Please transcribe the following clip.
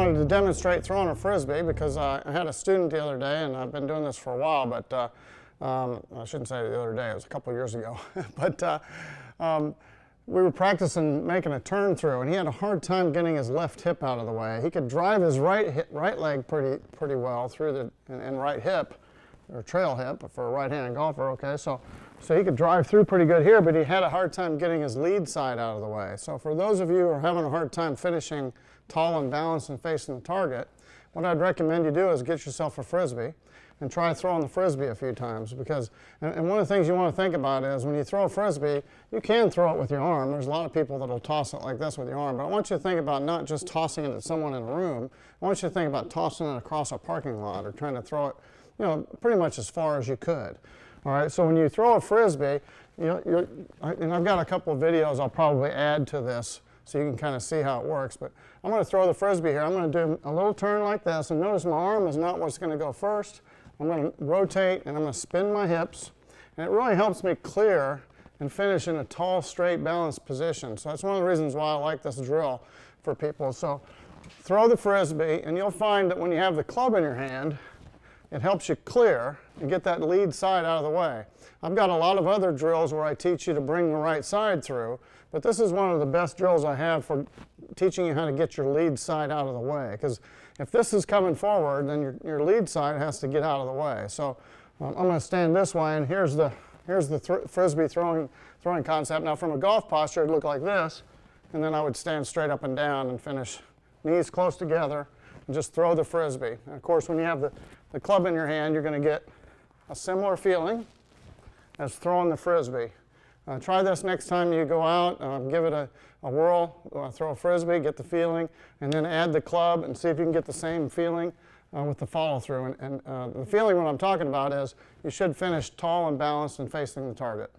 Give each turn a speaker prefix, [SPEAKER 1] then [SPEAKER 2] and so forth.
[SPEAKER 1] wanted to demonstrate throwing a Frisbee because I had a student the other day, and I've been doing this for a while, but I shouldn't say the other day, it was a couple years ago. But we were practicing making a turn through, and he had a hard time getting his left hip out of the way. He could drive his right leg pretty well through the and right hip, or trail hip for a right-handed golfer. Okay, so he could drive through pretty good here, but he had a hard time getting his lead side out of the way. So for those of you who are having a hard time finishing tall and balanced and facing the target, what I'd recommend you do is get yourself a Frisbee and try throwing the Frisbee a few times, because, and one of the things you want to think about is when you throw a Frisbee, you can throw it with your arm. There's a lot of people that will toss it like this with your arm, but I want you to think about not just tossing it at someone in a room. I want you to think about tossing it across a parking lot or trying to throw it, you know, pretty much as far as you could. All right, so when you throw a Frisbee, and I've got a couple of videos I'll probably add to this so you can kind of see how it works, but I'm going to throw the Frisbee here. I'm going to do a little turn like this, and notice my arm is not what's going to go first. I'm going to rotate and I'm going to spin my hips, and it really helps me clear and finish in a tall, straight, balanced position. So that's one of the reasons why I like this drill for people. So throw the Frisbee, and you'll find that when you have the club in your hand, it helps you clear and get that lead side out of the way. I've got a lot of other drills where I teach you to bring the right side through, but this is one of the best drills I have for teaching you how to get your lead side out of the way. Because if this is coming forward, then your lead side has to get out of the way. So I'm going to stand this way, and here's the Frisbee throwing concept. Now from a golf posture, it'd look like this, and then I would stand straight up and down and finish knees close together and just throw the Frisbee. And of course, when you have the club in your hand, you're going to get a similar feeling as throwing the Frisbee. Try this next time you go out, give it a whirl, throw a Frisbee, get the feeling, and then add the club and see if you can get the same feeling with the follow-through. And the feeling what I'm talking about is you should finish tall and balanced and facing the target.